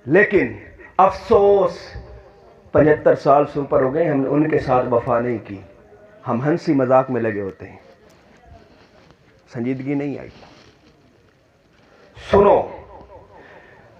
لیکن افسوس 75 سال سے اوپر ہو گئے، ہم نے ان کے ساتھ وفا نہیں کی، ہم ہنسی مذاق میں لگے ہوتے ہیں، سنجیدگی نہیں آئی۔ سنو،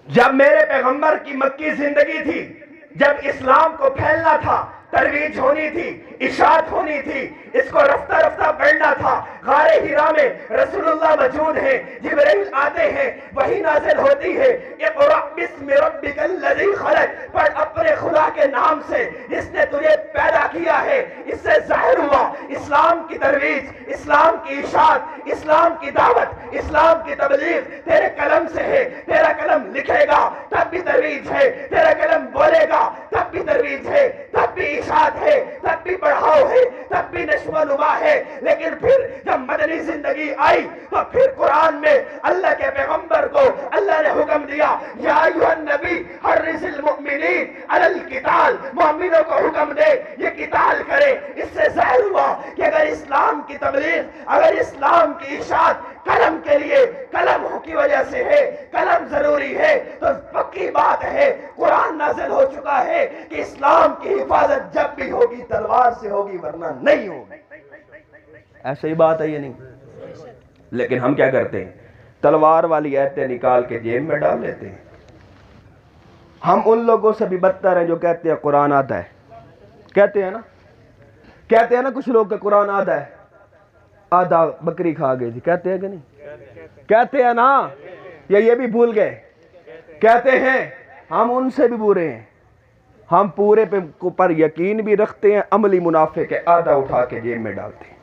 جب میرے پیغمبر کی مکی زندگی تھی، جب اسلام کو پھیلنا تھا، ترویج ہونی تھی، اشاعت ہونی تھی، اس کو رفتہ رفتہ بڑھنا تھا، غار حرا میں رسول اللہ موجود ہیں، جبرائیل آتے ہیں، وحی نازل ہوتی ہے، اقرأ بسم ربک الذی خلق، پڑھ اپنے خدا کے نام سے جس نے تجھے پیدا کیا ہے۔ اس سے ظاہر ہوا اسلام کی ترویج، اسلام کی اشاعت، اسلام کی دعوت، اسلام کی تبلیغ تیرے قلم سے ہے۔ تیرا قلم لکھے گا تب بھی ترویج ہے، تیرا قلم بولے گا تب بھی ترویج ہے، تب بھی اشاعت ہے، تب بھی بڑھاؤ ہے، تب بھی نشو و نما ہے۔ لیکن پھر جب مدنی زندگی آئی تو پھر قرآن میں اللہ کے پیغمبر کو اللہ نے حکم دیا، یا ایھا النبی حرض المؤمنین علی القتال، مومنوں کو حکم دے یہ قتال کرے۔ اس سے ظاہر ہوا کہ اگر اسلام کی تبلیغ، اگر اسلام کی اشاعت قلم کے لیے، قلم کی وجہ سے ہے، قلم ضروری ہے، تو پکی بات ہے قرآن نازل ہو چکا ہے کہ اسلام کی حفاظت جب بھی ہوگی تلوار سے ہوگی، ورنہ نہیں ہوگی۔ ایسا ہی بات ہے یہ نہیں؟ لیکن ہم کیا کرتے ہیں؟ تلوار والی ایتیں نکال کے جیب میں ڈال لیتے ہیں۔ ہم ان لوگوں سے بھی بدتر ہیں جو کہتے ہیں قرآن آدھا ہے، کہتے ہیں نا، کہتے ہیں نا کچھ لوگ کہ قرآن آدھا ہے، آدھا بکری کھا گئی تھی، کہتے ہیں کہ نہیں؟ کہتے ہیں نا، یا یہ بھی بھول گئے؟ کہتے ہیں۔ ہم ان سے بھی برے ہیں، ہم پورے پر یقین بھی رکھتے ہیں، عملی منافق ہے، آدھا اٹھا کے جیب میں ڈالتے ہیں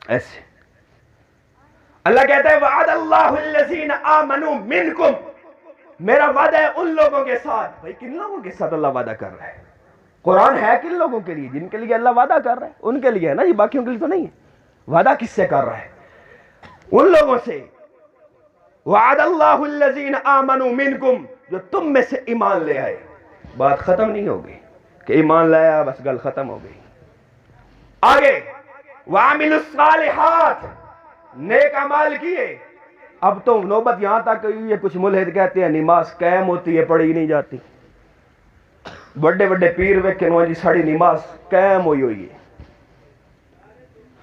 ایسے۔ اللہ کہتا ہے وعد اللہ الذین آمنوا منکم، میرا وعدہ ہے ان لوگوں کے ساتھ۔ بھائی کن لوگوں کے ساتھ اللہ وعدہ کر رہا ہے؟ قرآن ہے کن لوگوں کے لیے؟ جن کے لیے اللہ وعدہ کر رہا ہے ان کے لیے ہے نا، یہ باقیوں کے لیے تو نہیں ہے۔ وعدہ کس سے کر رہا ہے؟ ان لوگوں سے۔ وعد اللہ الذین آمنوا منکم، جو تم میں سے ایمان لے آئے۔ بات ختم نہیں ہوگی کہ ایمان لایا بس گل ختم ہو گئی۔ آگے وعملوا الصالحات، نیک اعمال کیے۔ اب تو نوبت یہاں تک یہ کچھ ملحد کہتے ہیں نماز قائم ہوتی ہے پڑھی نہیں جاتی۔ بڑے بڑے پیر ویکھے نو جی ساڑی نماز قائم ہوئی ہے۔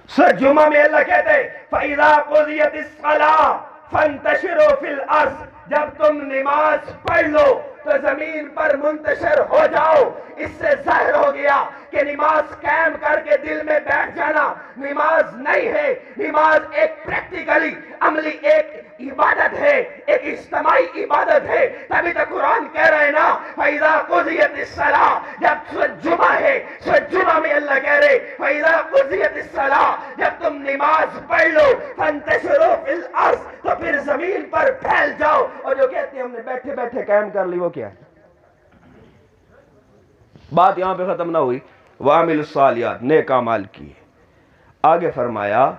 سورۃ جمعہ میں اللہ کہتے ہیں فَإِذَا قُضِيَتِ الصَّلَاةُ فَانتَشِرُوا فِي الْأَرْضِ، جب تم نماز پڑھ لو تو زمین پر منتشر ہو جاؤ۔ اس سے ظاہر ہو گیا کہ نماز قائم کر کے دل میں بیٹھ جانا نماز نہیں ہے۔ نماز ایک پریکٹیکلی عملی ایک عبادت ہے، ایک اجتماعی عبادت ہے۔ تبھی تو قرآن کہہ رہے ہیں نا فَإِذَا قُضِيَتِ الصَّلَاةُ، جب سورۃ جمعہ ہے، سورۃ جمعہ میں اللہ کہہ رہے فَإِذَا قُضِيَتِ الصَّلَاةُ، جب تم نماز پڑھ لو فَانتَشِرُوا فِي الْأَرْضِ، تو پھر زمین پر پھیل جاؤ۔ اور جو کہتے ہیں ہم نے بیٹھے بیٹھے قائم کر لی، وہ کیا ہے؟ بات یہاں پہ ختم نہ ہوئی۔ وَعَمِلُوا الصَّالِحَاتِ، نیک اعمال کیے۔ آگے فرمایا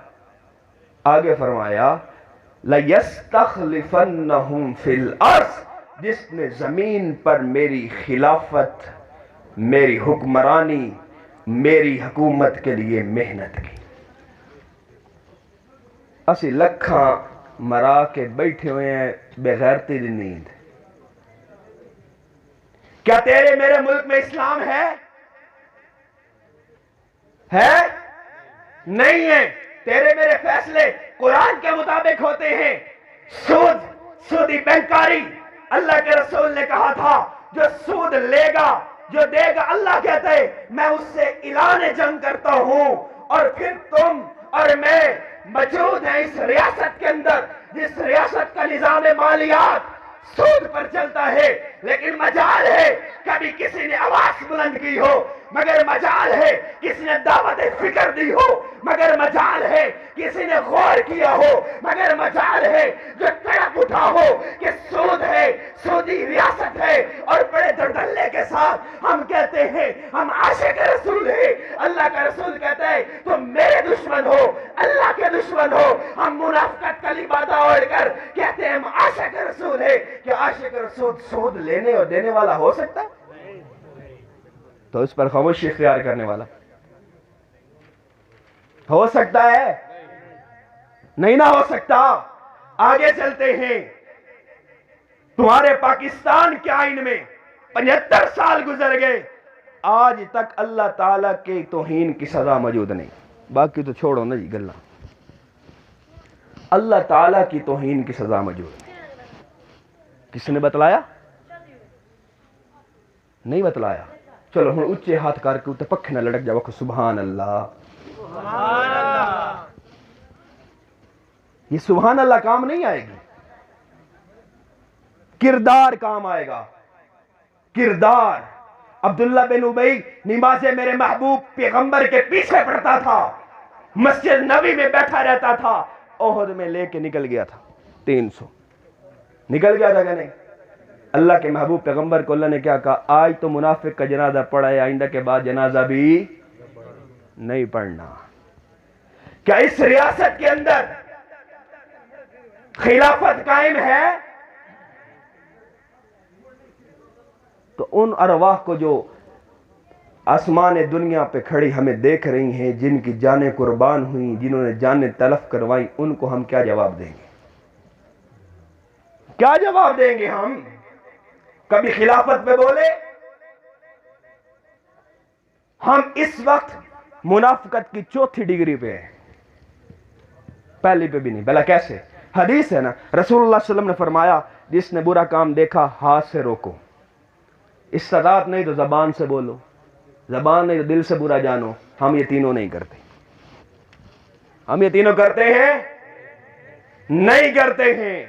لَيَسْتَخْلِفَنَّهُمْ فِي الْأَرْضِ، جس نے زمین پر میری خلافت، میری حکمرانی، میری حکومت کے لیے محنت کی۔ اسی لکھاں مرا کے بیٹھے ہوئے ہیں بغیرتی دی نیند۔ کیا تیرے میرے ملک میں اسلام ہے؟ ہے؟ نہیں ہے۔ تیرے میرے فیصلے قرآن کے مطابق ہوتے ہیں۔ سودی بینکاری، اللہ کے رسول نے کہا تھا جو سود لے گا، جو دے گا، اللہ کہتا ہے میں اس سے اعلان جنگ کرتا ہوں۔ اور پھر تم اور میں موجود ہیں اس ریاست کے اندر جس ریاست کا نظام مالیات سود پر چلتا ہے، لیکن مجال ہے کبھی کسی نے آواز بلند کی ہو، مگر مجال ہے کسی نے دعوت فکر دی ہو، مگر مجال ہے کسی نے غور کیا ہو، مگر مجال ہے جو تڑپ اٹھا ہو کہ سود ہے، سودی ریاست ہے۔ اور بڑے دردلے کے ساتھ ہم کہتے ہیں ہم عاشق رسول ہیں۔ اللہ کا رسول کہتا ہے تم میرے دشمن ہو، اللہ کے دشمن ہو۔ ہم منافقت کا لبادہ اوڑھ کر کہتے ہیں ہم عاشق رسول ہیں۔ کہ عاشق رسول سود لینے اور دینے والا ہو سکتا ہے؟ تو اس پر خاموشی اختیار کرنے والا ہو سکتا ہے؟ نہیں نہ ہو سکتا۔ آگے چلتے ہیں۔ تمہارے پاکستان کے آئین میں 75 سال گزر گئے، آج تک اللہ تعالیٰ کے توہین کی سزا موجود نہیں. باقی تو چھوڑو نا جی گلا، اللہ تعالیٰ کی توہین کی سزا موجود نہیں. کس نے بتلایا؟ نہیں بتلایا. چلو ہن اچھے ہاتھ کر کے اتنے پکھے نہ لڑک جاؤ، سبحان اللہ. یہ سبحان اللہ کام نہیں آئے گی، کردار کام آئے گا. کردار. عبداللہ بن ابی نمازیں میرے محبوب پیغمبر کے پیچھے پڑھتا تھا، مسجد نبی میں بیٹھا رہتا تھا، احد میں لے کے نکل گیا تھا. 300 نکل گیا تھا کہ نہیں؟ اللہ کے محبوب پیغمبر کو اللہ نے کیا کہا؟ آج تو منافق کا جنازہ پڑھا ہے، آئندہ کے بعد جنازہ بھی نہیں پڑھنا. کیا اس ریاست کے اندر خلافت قائم ہے؟ تو ان ارواح کو جو آسمان دنیا پہ کھڑی ہمیں دیکھ رہی ہیں، جن کی جانیں قربان ہوئیں، جنہوں نے جانیں تلف کروائیں، ان کو ہم کیا جواب دیں گے؟ کیا جواب دیں گے ہم؟ کبھی خلافت پہ بولے؟ ہم اس وقت منافقت کی 4تھی ڈگری پہ ہیں، پہلی پہ بھی نہیں. بلا کیسے؟ حدیث ہے نا، رسول اللہ صلی اللہ علیہ وسلم نے فرمایا جس نے برا کام دیکھا ہاتھ سے روکو، استطاعت نہیں تو زبان سے بولو، زبان نہیں تو دل سے برا جانو. ہم یہ تینوں نہیں کرتے. ہم یہ تینوں کرتے ہیں؟ نہیں کرتے ہیں.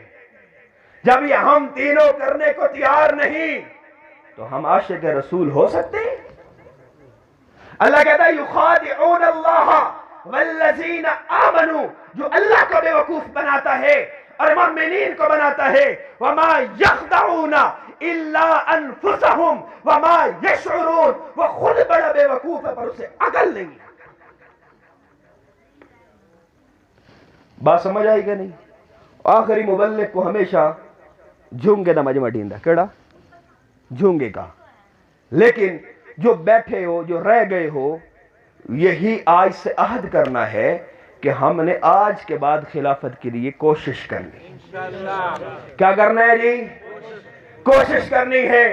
جب یہ ہم تینوں کرنے کو تیار نہیں تو ہم عاشق رسول ہو سکتے ہیں؟ اللہ کہتا ہے یخادعون اللہ والذین آمنوا، جو اللہ کو بے وقوف بناتا ہے اور مومنین کو بناتا ہے، وما یخدعون الا انفسهم وما یشعرون. وہ خود بڑا بے وقوف ہے پر اسے عقل نہیں. بات سمجھ آئی کہ نہیں؟ آخری مبلغ کو ہمیشہ جھونگے دا مجمع ڈیندا، کیڑا جھونگے کا. لیکن جو بیٹھے ہو، جو رہ گئے ہو، یہی آج سے عہد کرنا ہے کہ ہم نے آج کے بعد خلافت کے لیے کوشش کرنی. کیا کرنا ہے جی؟ کوشش کرنی ہے.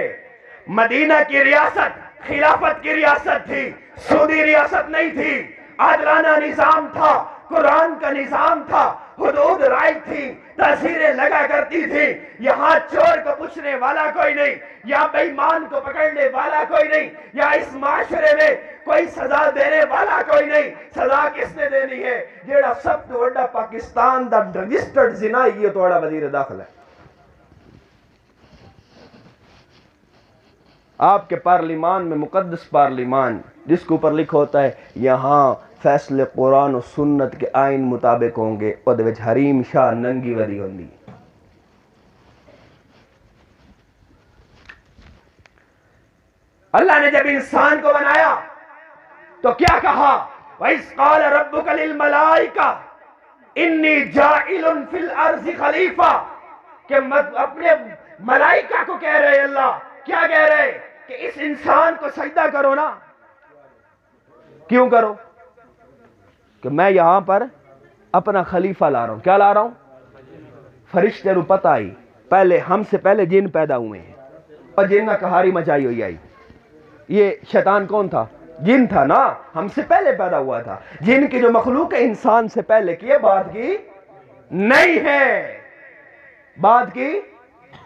مدینہ کی ریاست خلافت کی ریاست تھی، سعودی ریاست نہیں تھی. عادلانہ نظام تھا، قرآن کا نظام تھا، حدود رائج تھی، تحصیلیں لگا کرتی تھی. یہاں چور کو پوچھنے والا کوئی نہیں، یا بے ایمان کو پکڑنے والا کوئی نہیں، یا اس معاشرے میں کوئی سزا دینے والا کوئی نہیں. سزا کس نے دینی ہے؟ جیڑا سب تو بڑا پاکستان دا رجسٹرڈ زنا یہ تو بڑا وزیر داخلہ ہے. آپ کے پارلیمان میں، مقدس پارلیمان جس کے اوپر لکھا ہوتا ہے یہاں فیصلے قرآن و سنت کے آئین مطابق ہوں گے، اور دے وچ حریم شاہ ننگی ودی ہوندی. اللہ نے جب انسان کو بنایا تو کیا کہا؟ وَإِذْ قَالَ رَبُّكَ لِلْمَلَائِكَةِ إِنِّي جَاعِلٌ فِي الْأَرْضِ خَلِيفَةً. کہ اپنے ملائکہ کو کہہ رہے اللہ، کیا کہہ رہے؟ کہ اس انسان کو سجدہ کرو نا. کیوں کرو؟ کہ میں یہاں پر اپنا خلیفہ لا رہا ہوں. کیا لا رہا ہوں؟ فرشتے نو پتہ آئی پہلے ہم سے پہلے جن پیدا ہوئے ہیں اور جن نہ کہاری مچائی ہوئی آئی. یہ شیطان کون تھا؟ جن تھا نا، ہم سے پہلے پیدا ہوا تھا. جن کی جو مخلوق ہے انسان سے پہلے کی، بات کی نہیں ہے، بات کی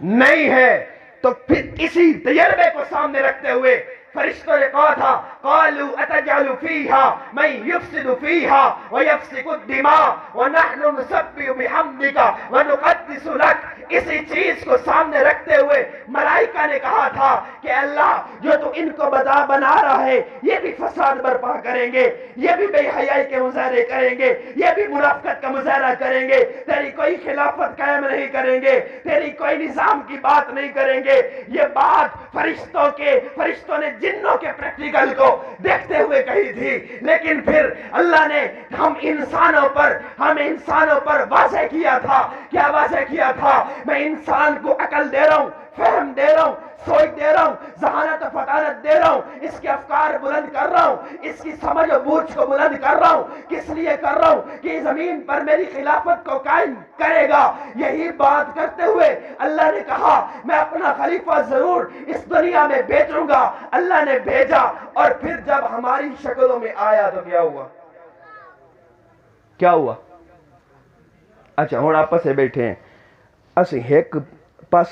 نہیں ہے. تو پھر اسی تجربے کو سامنے رکھتے ہوئے فرشتوں نے کہا تھا قالوا اتجعل فيها من يفسد فيها ويفسك الدماء ونحن نسبح بحمدك ونقدس لك. اسی چیز کو سامنے رکھتے ہوئے ملائکہ نے کہا تھا کہ اللہ جو تو ان کو بنا رہا ہے یہ بھی فساد برپا کریں گے، یہ بھی بے حیائی کے مظاہرے کریں گے، یہ بھی منافقت کا مظاہرہ کریں گے، تیری کوئی خلافت قائم نہیں کریں گے، تیری کوئی نظام کی بات نہیں کریں گے. یہ بات فرشتوں نے جنوں کے پریکٹیکل کو دیکھتے ہوئے کہی تھی. لیکن پھر اللہ نے ہم انسانوں پر واضح کیا تھا. کیا واضح کیا تھا؟ میں انسان کو عقل دے رہا ہوں، فہم دے رہا ہوں، سوچ دے رہا ہوں، ذہانت و فطانت دے رہا ہوں، اس کے افکار بلند کر رہا ہوں، اس کی سمجھ و بوجھ کو بلند کر رہا ہوں. کس لیے کر رہا ہوں؟ کہ زمین پر میری خلافت کو قائم کرے گا. یہی بات کرتے ہوئے اللہ تعالیٰ نے کہا میں اپنا خلیفہ ضرور اس دنیا میں بھیجوں گا، اللہ نے بھیجا، اور پھر جب ہماری شکلوں میں آیا تو کیا ہوا؟ کیا ہوا؟ اچھا ہوں آپ پسے بیٹھے ہیں، اسی ایک پاس